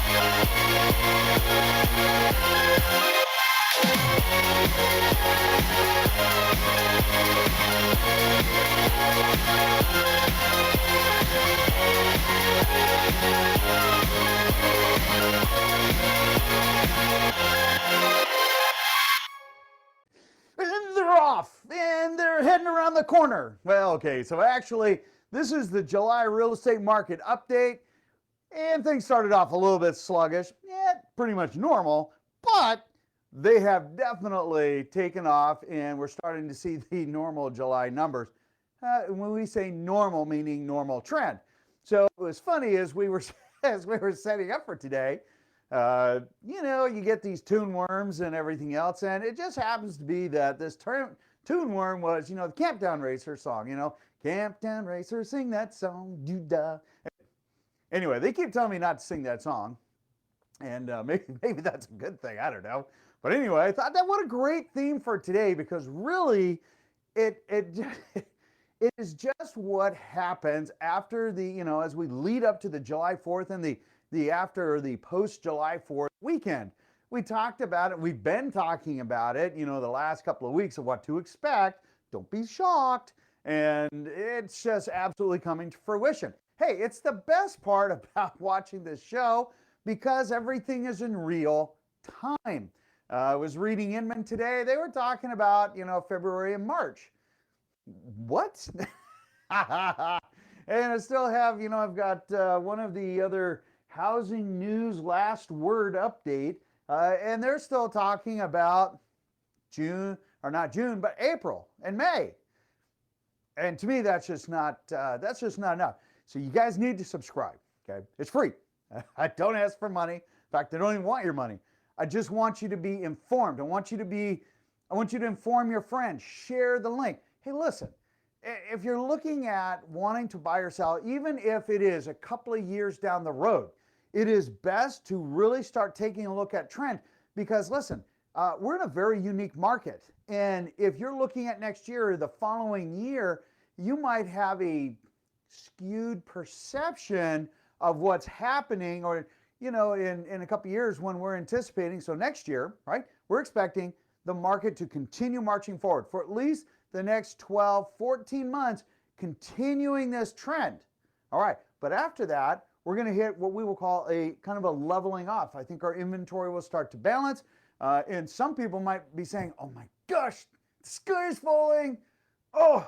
And they're off, and they're heading around the corner. Well, okay, so actually, this is the July real estate market update, and things started off a little bit sluggish. Yeah, pretty much normal, but they have definitely taken off, and we're starting to see the normal July numbers. When we say normal, meaning normal trend. So it was funny as we were as we were setting up for today. You get these tune worms and everything else, and it just happens to be that this tune worm was, the Camptown Racer song. Camptown Racer, sing that song, do-da. Anyway, they keep telling me not to sing that song, and maybe that's a good thing. I don't know. But anyway, I thought that what a great theme for today, because really, it it is just what happens after as we lead up to the July 4th and the after the post July 4th weekend. We talked about it. We've been talking about it, the last couple of weeks of what to expect. Don't be shocked. And it's just absolutely coming to fruition. Hey, it's the best part about watching this show because everything is in real time. I was reading Inman today. They were talking about, February and March. What? And I still have, I've got one of the other housing news last word update, and they're still talking about June, or not June, but April and May. And to me, that's just not enough. So you guys need to subscribe. Okay, it's free. I don't ask for money. In fact, I don't even want your money. I just want you to be informed. I want you to inform your friends. Share the link. Hey, listen, if you're looking at wanting to buy or sell, even if it is a couple of years down the road, it is best to really start taking a look at trend because, listen, we're in a very unique market. And if you're looking at next year or the following year, you might have a skewed perception of what's happening or, in a couple of years when we're anticipating. So next year, right, we're expecting the market to continue marching forward for at least the next 12, 14 months, continuing this trend. All right, but after that, we're going to hit what we will call a kind of a leveling off. I think our inventory will start to balance. And some people might be saying, oh my gosh, the sky is falling. Oh,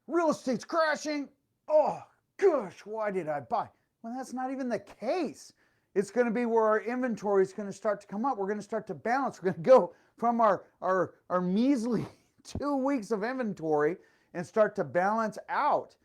real estate's crashing. Oh gosh, why did I buy? Well, that's not even the case. It's going to be where our inventory is going to start to come up. We're going to start to balance. We're going to go from our measly 2 weeks of inventory and start to balance out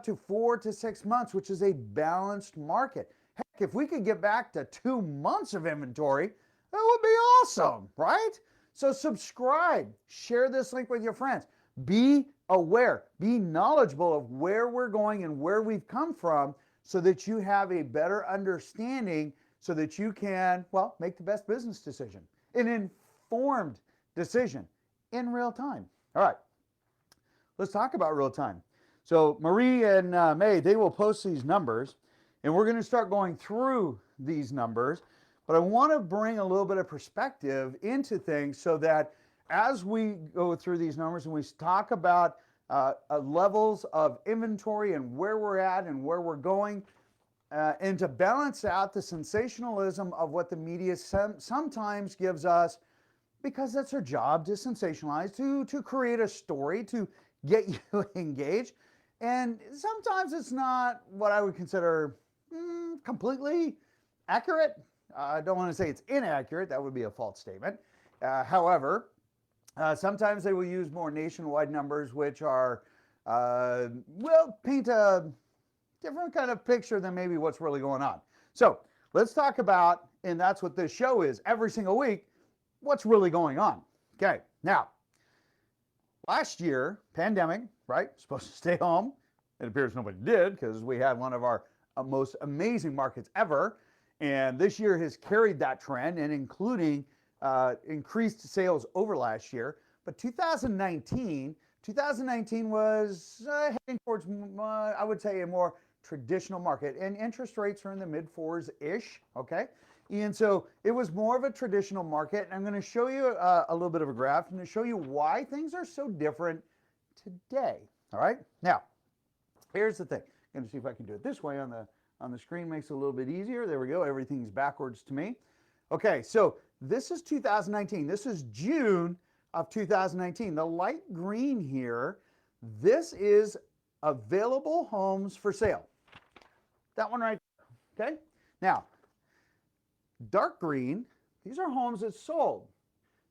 to 4 to 6 months, which is a balanced market. Heck, if we could get back to 2 months of inventory, that would be awesome, right? So subscribe, share this link with your friends. Be aware, be knowledgeable of where we're going and where we've come from so that you have a better understanding so that you can, make the best business decision, an informed decision in real time. All right, let's talk about real time. So Marie and May, they will post these numbers, and we're going to start going through these numbers. But I want to bring a little bit of perspective into things so that as we go through these numbers and we talk about levels of inventory and where we're at and where we're going, and to balance out the sensationalism of what the media sometimes gives us, because that's their job, to sensationalize, to create a story, to get you engaged. And sometimes it's not what I would consider completely accurate. I don't want to say it's inaccurate. That would be a false statement. However, sometimes they will use more nationwide numbers, which are, paint a different kind of picture than maybe what's really going on. So let's talk about, and that's what this show is every single week, what's really going on. Okay, now, last year, pandemic, right? Supposed to stay home. It appears nobody did because we had one of our most amazing markets ever. And this year has carried that trend and including increased sales over last year. But 2019 was heading towards, I would say, a more traditional market, and interest rates are in the mid 4s-ish, okay? And so it was more of a traditional market. And I'm going to show you a little bit of a graph. I'm going to show you why things are so different today. All right. Now, here's the thing. I'm going to see if I can do it this way on the screen. Makes it a little bit easier. There we go. Everything's backwards to me. Okay. So this is 2019. This is June of 2019. The light green here, this is available homes for sale. That one right there. Okay. Now, dark green, these are homes that sold.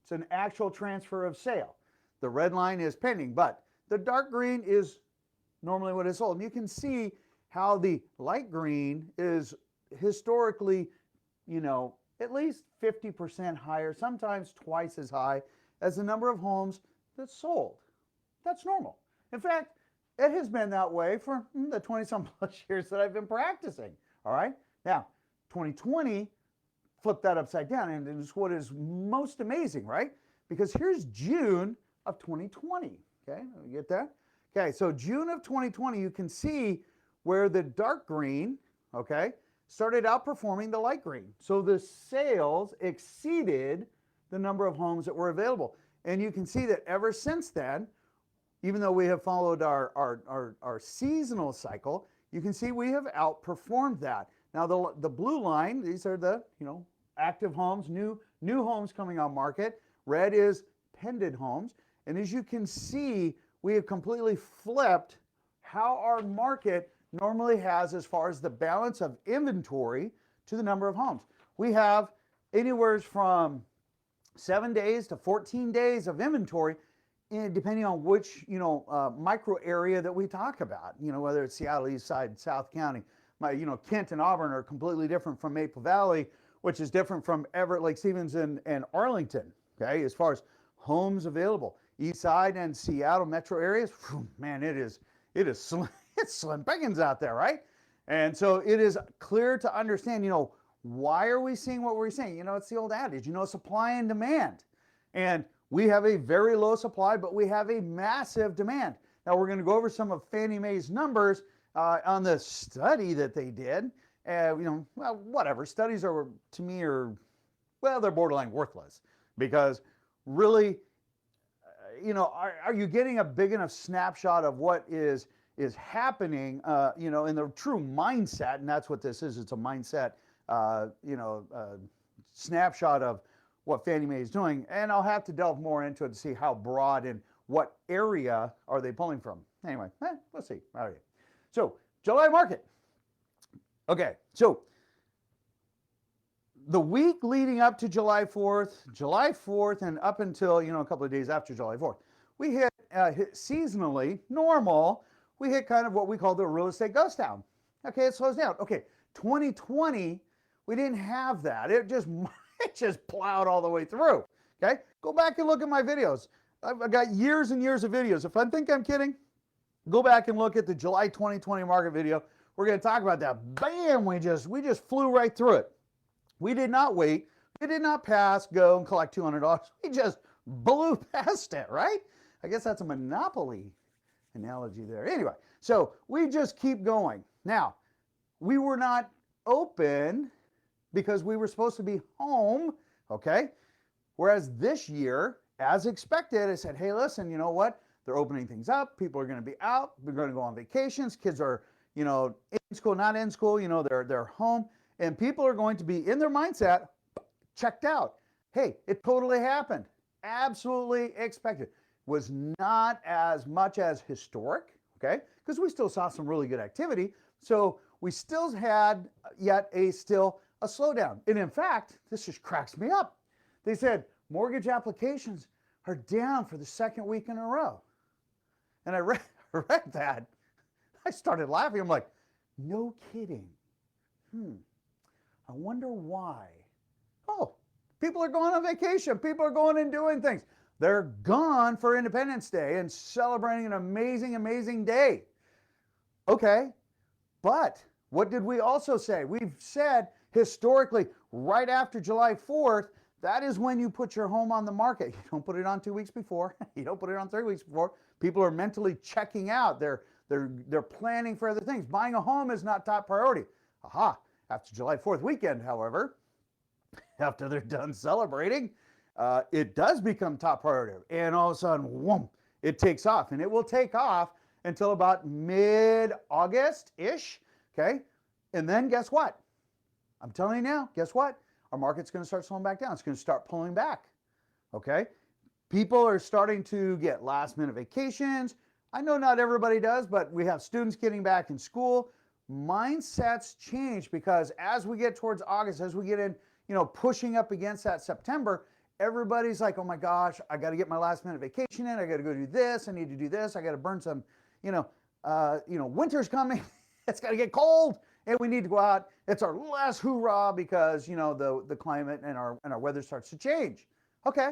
It's an actual transfer of sale. The red line is pending, but the dark green is normally what is sold. And you can see how the light green is historically, at least 50% higher, sometimes twice as high as the number of homes that sold. That's normal. In fact, it has been that way for the 20-some plus years that I've been practicing. All right. Now, 2020, flip that upside down, and it's what is most amazing, right? Because here's June of 2020. Okay, you get that? Okay, so June of 2020, you can see where the dark green, okay, started outperforming the light green. So the sales exceeded the number of homes that were available. And you can see that ever since then, even though we have followed our seasonal cycle, you can see we have outperformed that. Now the blue line, these are the active homes, new homes coming on market. Red is pended homes. And as you can see, we have completely flipped how our market normally has as far as the balance of inventory to the number of homes. We have anywhere from 7 days to 14 days of inventory, depending on which micro area that we talk about. Whether it's Seattle, East Side, South County. Kent and Auburn are completely different from Maple Valley, which is different from Everett, Lake Stevens, and Arlington. Okay, as far as homes available, East Side and Seattle metro areas, man, it is slim, it's slim pickings out there, right? And so it is clear to understand, why are we seeing what we're seeing? It's the old adage, supply and demand. And we have a very low supply, but we have a massive demand. Now we're going to go over some of Fannie Mae's numbers on the study that they did. Whatever. Studies are, to me, they're borderline worthless, because really, are you getting a big enough snapshot of what is happening, in the true mindset? And that's what this is. It's a mindset, snapshot of what Fannie Mae is doing. And I'll have to delve more into it to see how broad and what area are they pulling from. Anyway, let's see. All right. So July market. Okay. So the week leading up to July 4th, and up until, a couple of days after July 4th, we hit seasonally normal. We hit kind of what we call the real estate ghost town. Okay, it slows down. Okay, 2020, we didn't have that. It just plowed all the way through. Okay, go back and look at my videos. I've got years and years of videos. If I think I'm kidding, go back and look at the July 2020 market video. We're going to talk about that. Bam, we just flew right through it. We did not wait. We did not pass, go, and collect $200. We just blew past it, right? I guess that's a monopoly analogy there. Anyway, so we just keep going. Now, we were not open because we were supposed to be home, okay? Whereas this year, as expected, I said, hey, listen, you know what? They're opening things up. People are going to be out. We're going to go on vacations. Kids are, in school, not in school. They're home. And people are going to be in their mindset, checked out. Hey, it totally happened. Absolutely expected. Was not as much as historic, okay? Because we still saw some really good activity. So we still had yet a slowdown. And in fact, this just cracks me up. They said mortgage applications are down for the second week in a row. And I read that. I started laughing. I'm like, no kidding. I wonder why. Oh, people are going on vacation. People are going and doing things. They're gone for Independence Day and celebrating an amazing, amazing day. Okay, but what did we also say? We've said historically, right after July 4th, that is when you put your home on the market. You don't put it on 2 weeks before. You don't put it on 3 weeks before. People are mentally checking out. They're They're planning for other things. Buying a home is not top priority. Aha. After July 4th weekend, however, after they're done celebrating, it does become top priority. And all of a sudden, whoom, it takes off. And it will take off until about mid-August-ish, okay? And then guess what? I'm telling you now, guess what? Our market's going to start slowing back down. It's going to start pulling back, okay? People are starting to get last-minute vacations. I know not everybody does, but we have students getting back in school. Mindsets change because as we get towards August, as we get in, pushing up against that September, everybody's like, oh my gosh, I got to get my last-minute vacation in. I got to go do this. I need to do this. I got to burn some, winter's coming. It's got to get cold. And we need to go out. It's our last hoorah because, the climate and our weather starts to change. Okay.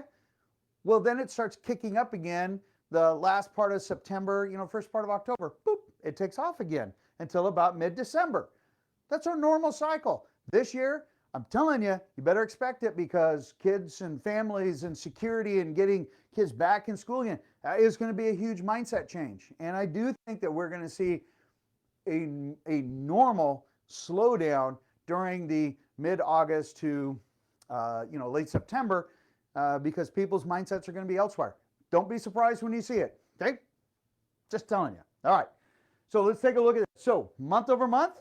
Well, then it starts kicking up again. The last part of September, first part of October, boop, it takes off again until about mid-December. That's our normal cycle. This year, I'm telling you, you better expect it because kids and families and security and getting kids back in school again, that is going to be a huge mindset change. And I do think that we're going to see a normal slowdown during the mid-August to late September because people's mindsets are going to be elsewhere. Don't be surprised when you see it, okay? Just telling you. All right, so let's take a look at it. So month over month,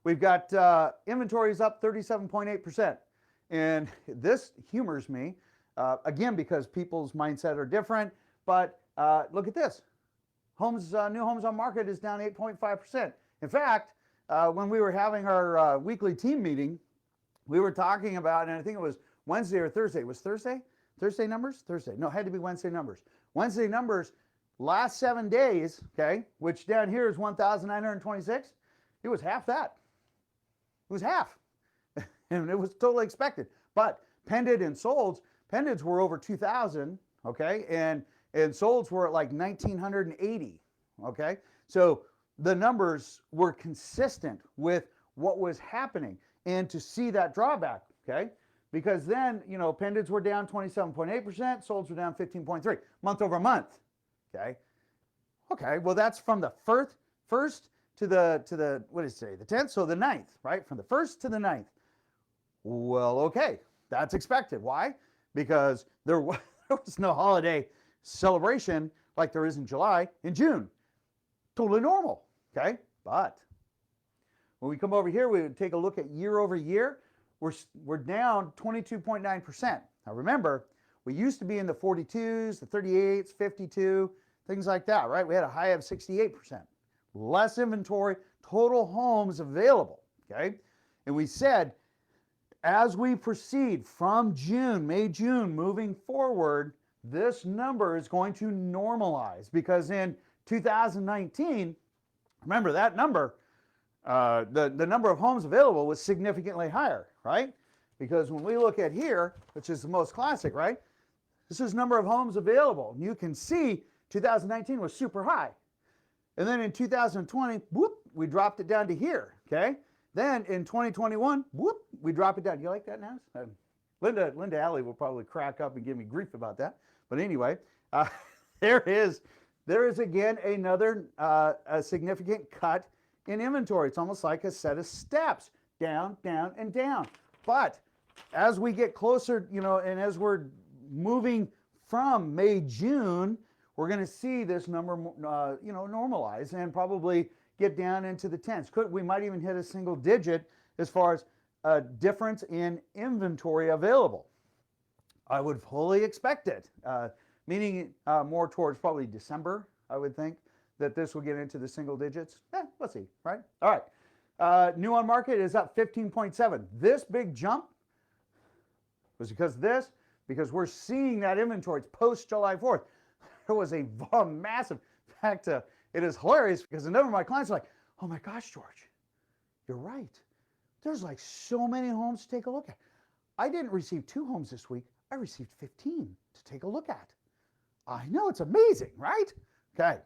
we've got inventories up 37.8%. And this humors me, again, because people's mindset are different. But look at this. New homes on market is down 8.5%. In fact, when we were having our weekly team meeting, we were talking about, and I think it was Wednesday or Thursday. It was Thursday? Thursday numbers? Thursday. No, it had to be Wednesday numbers. Wednesday numbers, last 7 days, okay, which down here is 1,926. It was half that. It was half. And it was totally expected. But pended and solds, pendeds were over 2,000, okay, and solds were at like 1,980, okay? So the numbers were consistent with what was happening. And to see that drawback, okay, because then, pendeds were down 27.8%, solds were down 15.3, month over month, okay? Okay, well, that's from the first to the what did it say, the 10th, so the 9th, right? From the 1st to the 9th. Well, okay, that's expected. Why? Because there was no holiday celebration like there is in July, in June. Totally normal, okay? But when we come over here, we would take a look at year over year. We're down 22.9%. Now remember, we used to be in the 42s, the 38s, 52, things like that, right? We had a high of 68%. Less inventory, total homes available, okay? And we said, as we proceed from June, May, June, moving forward, this number is going to normalize because in 2019, remember that number, the number of homes available was significantly higher, right? Because when we look at here, which is the most classic, right? This is number of homes available. And you can see 2019 was super high. And then in 2020, whoop, we dropped it down to here, okay? Then in 2021, whoop, we drop it down. You like that now? Linda Alley will probably crack up and give me grief about that. But anyway, there is again another a significant cut in inventory. It's almost like a set of steps, down, down, and down. But as we get closer, and as we're moving from May, June, we're going to see this number, normalize and probably get down into the tens. We might even hit a single digit as far as a difference in inventory available. I would fully expect it, meaning more towards probably December, I would think, that this will get into the single digits. Let's see, right? All right. New on market is up 15.7. This big jump was because we're seeing that inventory. It's post July 4th. There was a massive, in fact, it is hilarious because a number of my clients are like, oh my gosh, George, you're right. There's like so many homes to take a look at. I didn't receive 2 homes this week. I received 15 to take a look at. I know, it's amazing, right? Okay,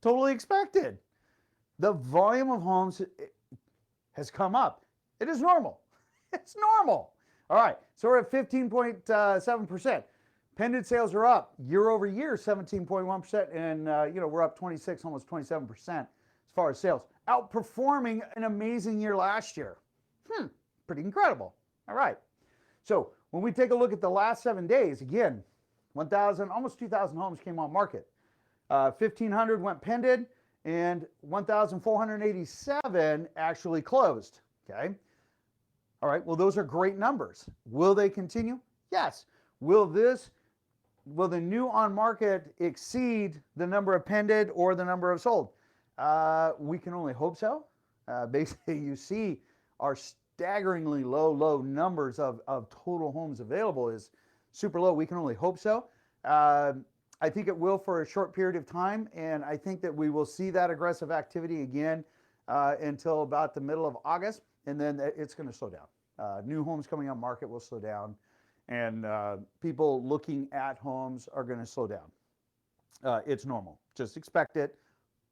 totally expected. The volume of homes has come up. It is normal. It's normal. All right, so we're at 15.7%. Pendant sales are up year over year, 17.1%, and we're up 26, almost 27% as far as sales, outperforming an amazing year last year. Pretty incredible. All right. So when we take a look at the last 7 days, again, 1,000, almost 2,000 homes came on market. 1,500 went pended, and 1,487 actually closed. Okay. All right. Well, those are great numbers. Will they continue? Yes. Will the new on market exceed the number of pended or the number of sold? We can only hope so. Basically, you see our staggeringly low numbers of total homes available is super low. We can only hope so. I think it will for a short period of time, and I think that we will see that aggressive activity again until about the middle of August, and then it's going to slow down. New homes coming on market will slow down, and people looking at homes are going to slow down. It's normal. Just expect it.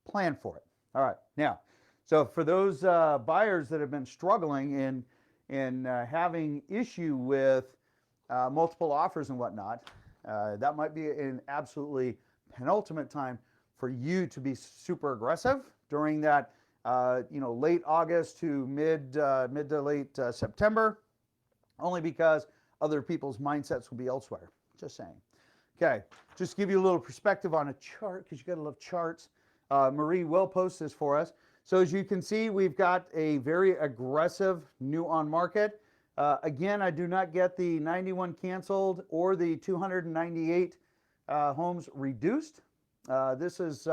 Plan for it. All right. Now, so for those buyers that have been struggling and having issue with multiple offers and whatnot, that might be an absolutely penultimate time for you to be super aggressive during that late August to mid to late September, only because other people's mindsets will be elsewhere. Just saying. Okay, just to give you a little perspective on a chart, because you got to love charts. Marie will post this for us. So as you can see, we've got a very aggressive new on market. Again, I do not get the 91 canceled or the 298 homes reduced. This is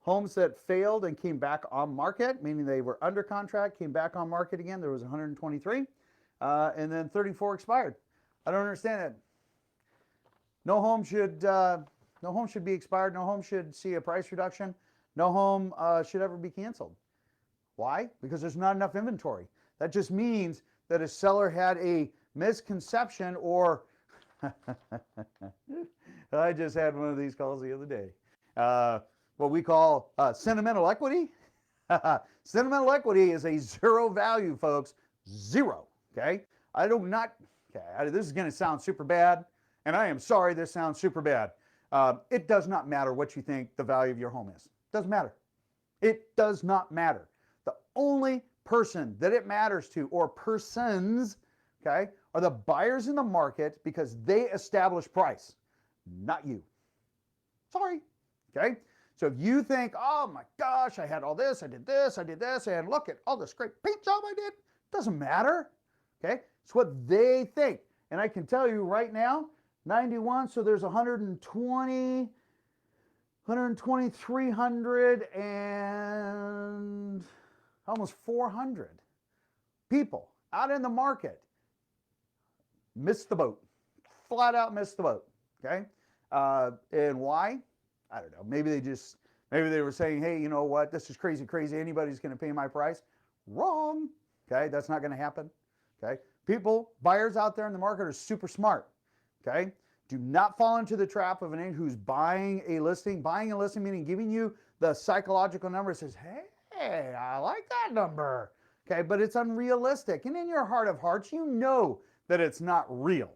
homes that failed and came back on market, meaning they were under contract, came back on market again. There was 123, and then 34 expired. I don't understand it. No home should be expired. No home should see a price reduction. No home should ever be canceled. Why? Because there's not enough inventory. That just means that a seller had a misconception, or I just had one of these calls the other day. What we call sentimental equity. Sentimental equity is a zero value, folks. Zero. Okay. This is going to sound super bad, and I am sorry this sounds super bad. It does not matter what you think the value of your home is. It doesn't matter. It does not matter. The only person that it matters to, or persons, okay, are the buyers in the market, because they establish price, not you. Sorry. Okay. So if you think, oh my gosh, I had all this, I did this, and look at all this great paint job I did, doesn't matter. Okay. It's what they think. And I can tell you right now, 91, so there's 120, 300, and almost 400 people out in the market missed the boat. Flat out missed the boat. Okay. And why? I don't know. Maybe they were saying, hey, you know what? This is crazy. Anybody's going to pay my price. Wrong. Okay. That's not going to happen. Okay. Buyers out there in the market are super smart. Okay. Do not fall into the trap of an agent who's buying a listing. Buying a listing meaning giving you the psychological number that says, hey, I like that number. Okay. But it's unrealistic. And in your heart of hearts, you know that it's not real.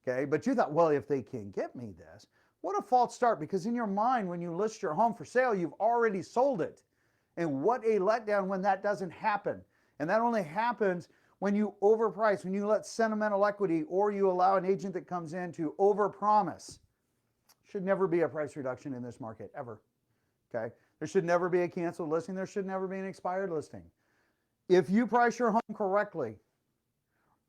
Okay. But you thought, well, if they can get me this, what a false start, because in your mind, when you list your home for sale, you've already sold it. And what a letdown when that doesn't happen. And that only happens when you overprice, when you let sentimental equity, or you allow an agent that comes in to overpromise. Should never be a price reduction in this market, ever. Okay? There should never be a canceled listing. There should never be an expired listing. If you price your home correctly,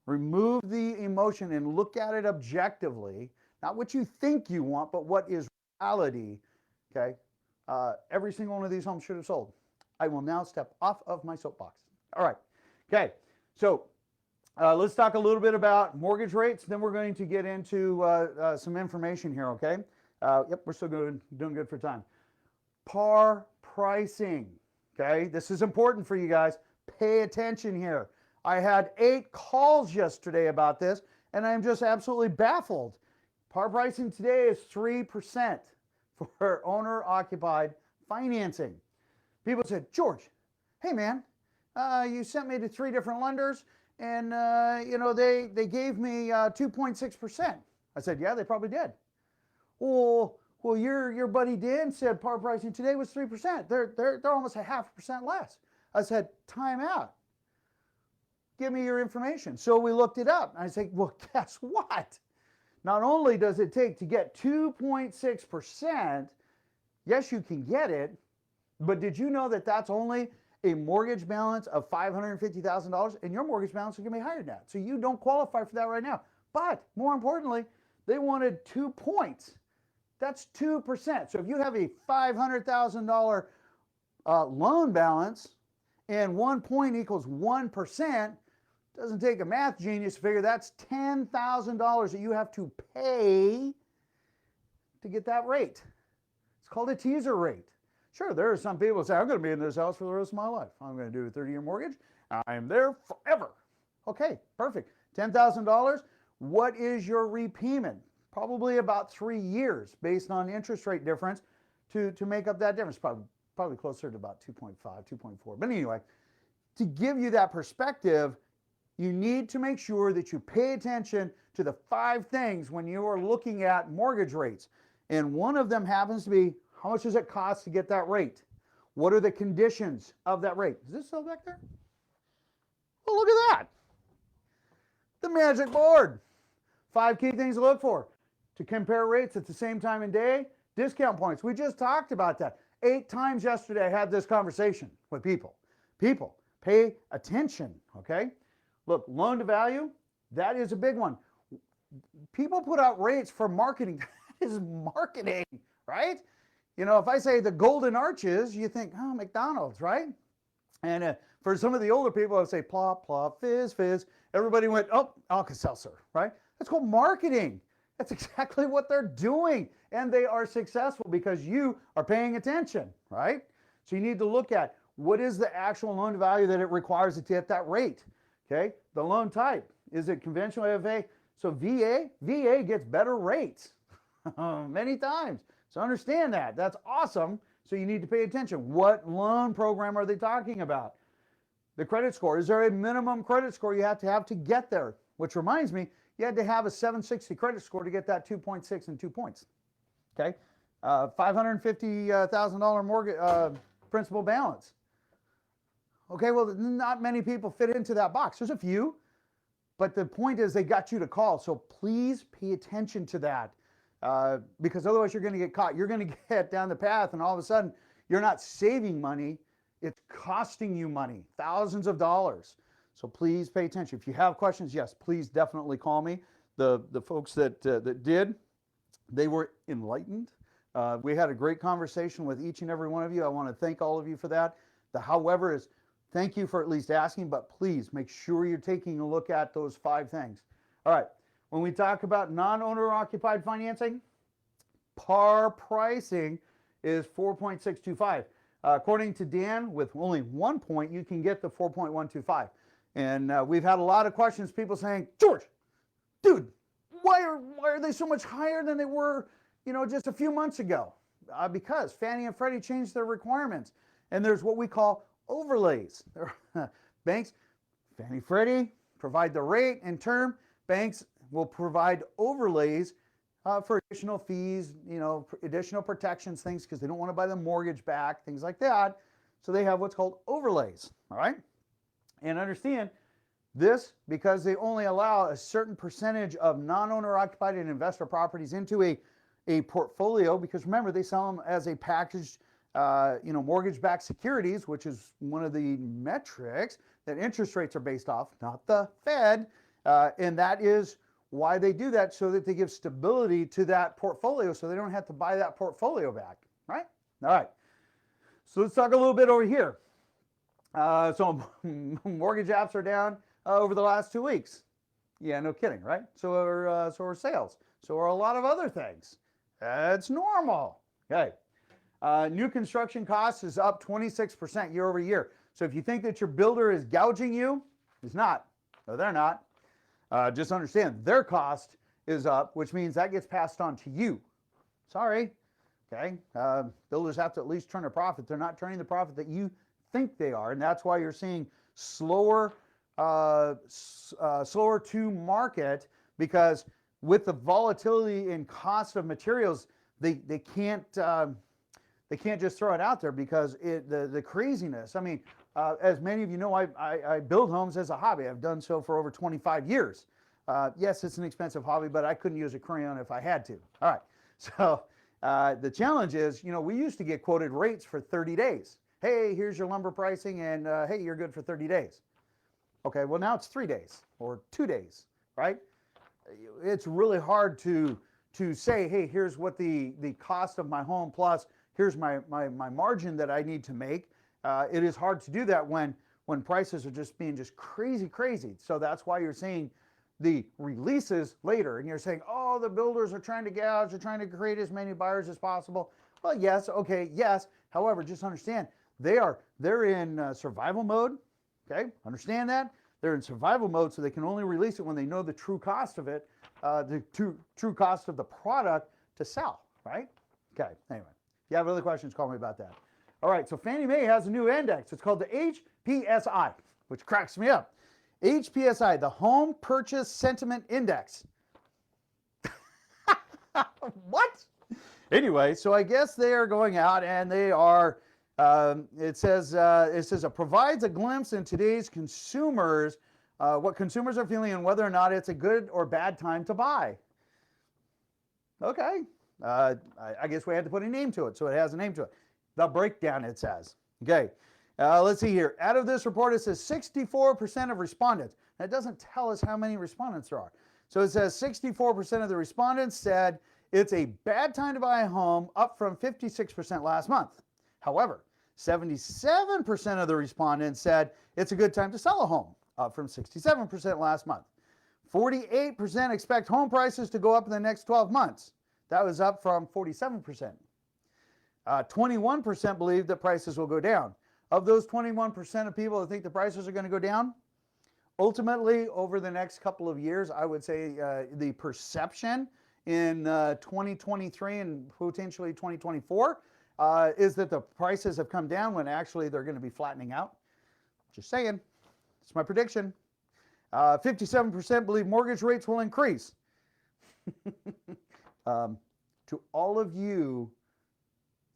remove the emotion and look at it objectively, not what you think you want, but what is reality, okay? Every single one of these homes should have sold. I will now step off of my soapbox. All right. Okay. So let's talk a little bit about mortgage rates. Then we're going to get into some information here, okay? Yep, we're still doing good for time. Par pricing, okay? This is important for you guys. Pay attention here. I had 8 calls yesterday about this, and I'm just absolutely baffled. Par pricing today is 3% for owner-occupied financing. People said, George, hey man, you sent me to 3 different lenders, and they gave me 2.6%. I said, yeah, they probably did. Well, your buddy Dan said par pricing today was 3%. They're almost a 0.5% less. I said, time out. Give me your information. So we looked it up. I said, well, guess what? Not only does it take to get 2.6%, yes, you can get it, but did you know that that's only a mortgage balance of $550,000, and your mortgage balance is going to be higher than that. So you don't qualify for that right now. But more importantly, they wanted 2 points. That's 2%. So if you have a $500,000 loan balance and 1 point equals 1%, doesn't take a math genius to figure that's $10,000 that you have to pay to get that rate. It's called a teaser rate. Sure, there are some people who say, I'm going to be in this house for the rest of my life. I'm going to do a 30-year mortgage. I am there forever. Okay, perfect. $10,000. What is your repayment? Probably about 3 years based on interest rate difference to make up that difference. Probably closer to about 2.5, 2.4. But anyway, to give you that perspective, you need to make sure that you pay attention to the 5 things when you are looking at mortgage rates. And one of them happens to be, how much does it cost to get that rate? What are the conditions of that rate? Is this still back there? Well, look at that. The magic board. 5 key things to look for to compare rates at the same time and day. Discount points. We just talked about that. 8 times yesterday I had this conversation with people. People, pay attention, okay? Look, loan to value, that is a big one. People put out rates for marketing. That is marketing, right? You know, if I say the Golden Arches, you think, oh, McDonald's, right? And for some of the older people, I would say plop, plop, fizz, fizz. Everybody went, oh, Alka-Seltzer, right? That's called marketing. That's exactly what they're doing. And they are successful because you are paying attention, right? So you need to look at what is the actual loan to value that it requires to get that rate, okay? The loan type, is it conventional FA? So VA gets better rates many times. So understand that. That's awesome. So you need to pay attention. What loan program are they talking about? The credit score. Is there a minimum credit score you have to get there? Which reminds me, you had to have a 760 credit score to get that 2.6 and 2 points. Okay? $550,000 mortgage principal balance. Okay, well, not many people fit into that box. There's a few, but the point is they got you to call. So please pay attention to that. Because otherwise you're going to get caught. You're going to get down the path and all of a sudden you're not saving money. It's costing you money, thousands of dollars. So please pay attention. If you have questions, yes, please definitely call me. The folks that did, they were enlightened. We had a great conversation with each and every one of you. I want to thank all of you for that. The however is thank you for at least asking, but please make sure you're taking a look at those 5 things. All right. When we talk about non-owner occupied financing, par pricing is 4.625. According to Dan, with only 1 point, you can get the 4.125. And we've had a lot of questions, people saying, George, dude, why are they so much higher than they were, just a few months ago? Because Fannie and Freddie changed their requirements. And there's what we call overlays. Banks, Fannie, Freddie provide the rate and term. Banks will provide overlays for additional fees, additional protections, things, because they don't want to buy the mortgage back, things like that. So they have what's called overlays, all right? And understand this, because they only allow a certain percentage of non-owner occupied and investor properties into a portfolio, because remember, they sell them as a packaged, mortgage-backed securities, which is one of the metrics that interest rates are based off, not the Fed, and that is why they do that, so that they give stability to that portfolio so they don't have to buy that portfolio back, right? All right. So let's talk a little bit over here. So mortgage apps are down over the last 2 weeks. Yeah, no kidding, right? So are sales. So are a lot of other things. That's normal. Okay. New construction costs is up 26% year over year. So if you think that your builder is gouging you, it's not. No, they're not. Just understand their cost is up, which means that gets passed on to you. Sorry. Okay. Builders have to at least turn a profit. They're not turning the profit that you think they are, and that's why you're seeing slower to market, because with the volatility in cost of materials, they can't just throw it out there because the craziness. I mean, as many of you know, I build homes as a hobby. I've done so for over 25 years. Yes, it's an expensive hobby, but I couldn't use a crayon if I had to. All right, so the challenge is, you know, we used to get quoted rates for 30 days. Hey, here's your lumber pricing, and hey, you're good for 30 days. Okay, well now it's 3 days or 2 days, right? It's really hard to say, hey, here's what the cost of my home plus here's my margin that I need to make. It is hard to do that when prices are just being crazy. So that's why you're seeing the releases later, and you're saying, oh, the builders are trying to gouge, they're trying to create as many buyers as possible. Well, yes, okay, yes. However, just understand they're in survival mode. Okay, understand that they're in survival mode, so they can only release it when they know the true cost of it, the true cost of the product to sell. Right? Okay. Anyway, if you have other questions, call me about that. All right. So Fannie Mae has a new index. It's called the HPSI, which cracks me up. HPSI, the Home Purchase Sentiment Index. What? Anyway, so I guess they are going out and they are, it says it provides a glimpse in today's consumers, what consumers are feeling and whether or not it's a good or bad time to buy. Okay. I guess we had to put a name to it, so it has a name to it. The breakdown, it says. Okay. Let's see here. Out of this report, it says 64% of respondents. That doesn't tell us how many respondents there are. So it says 64% of the respondents said it's a bad time to buy a home, up from 56% last month. However, 77% of the respondents said it's a good time to sell a home, up from 67% last month. 48% expect home prices to go up in the next 12 months. That was up from 47%. 21% believe that prices will go down. Of those 21% of people that think the prices are going to go down, ultimately, over the next couple of years, I would say the perception in 2023 and potentially 2024 is that the prices have come down when actually they're going to be flattening out. Just saying. It's my prediction. 57% believe mortgage rates will increase. To all of you,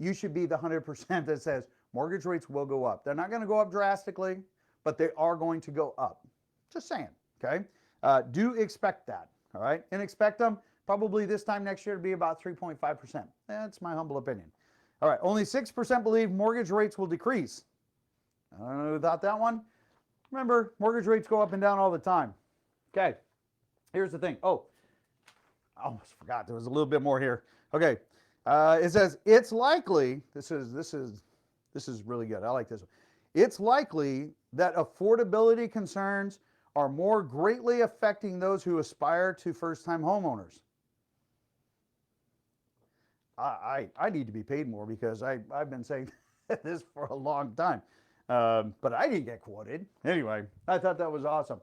you should be the 100% that says mortgage rates will go up. They're not going to go up drastically, but they are going to go up. Just saying, okay? Do expect that, all right? And expect them probably this time next year to be about 3.5%. That's my humble opinion. All right, only 6% believe mortgage rates will decrease. I don't know about that one. Remember, mortgage rates go up and down all the time. Okay, here's the thing. Oh, I almost forgot. There was a little bit more here. Okay, it says it's likely. This is really good. I like this one. It's likely that affordability concerns are more greatly affecting those who aspire to first-time homeowners. I need to be paid more because I've been saying this for a long time, but I didn't get quoted. Anyway, I thought that was awesome.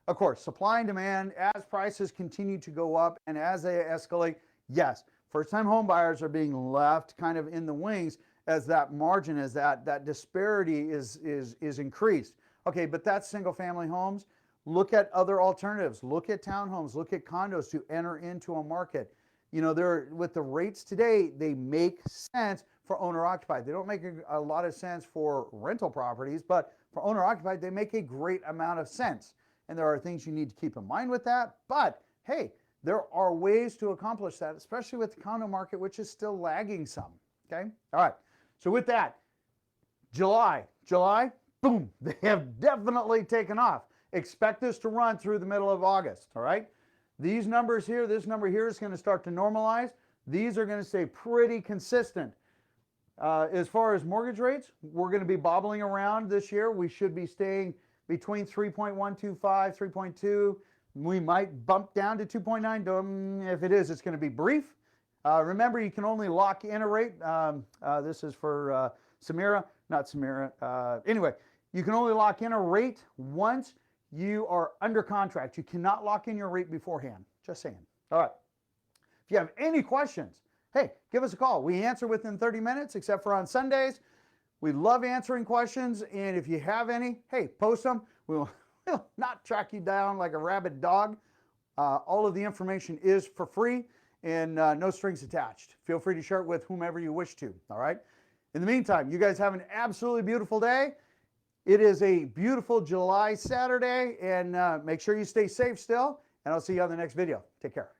Of course, supply and demand, as prices continue to go up and as they escalate, yes, first-time home buyers are being left kind of in the wings as that margin, as that disparity is increased. Okay, but that's single-family homes. Look at other alternatives. Look at townhomes. Look at condos to enter into a market. You know, with the rates today, they make sense for owner-occupied. They don't make a lot of sense for rental properties, but for owner-occupied, they make a great amount of sense. And there are things you need to keep in mind with that. But hey, there are ways to accomplish that, especially with the condo market, which is still lagging some. Okay? All right. So with that, July, boom, they have definitely taken off. Expect this to run through the middle of August. All right? These numbers here, this number here is going to start to normalize. These are going to stay pretty consistent. As far as mortgage rates, we're going to be bobbling around this year. We should be staying between 3.125, 3.2. We might bump down to 2.9. If it is, it's going to be brief. Remember, you can only lock in a rate. This is for not Samira. Anyway, you can only lock in a rate once you are under contract. You cannot lock in your rate beforehand. Just saying. All right. If you have any questions, hey, give us a call. We answer within 30 minutes, except for on Sundays. We love answering questions, and if you have any, hey, post them. We'll not track you down like a rabid dog. All of the information is for free and no strings attached. Feel free to share it with whomever you wish to, all right? In the meantime, you guys have an absolutely beautiful day. It is a beautiful July Saturday, and make sure you stay safe still, and I'll see you on the next video. Take care.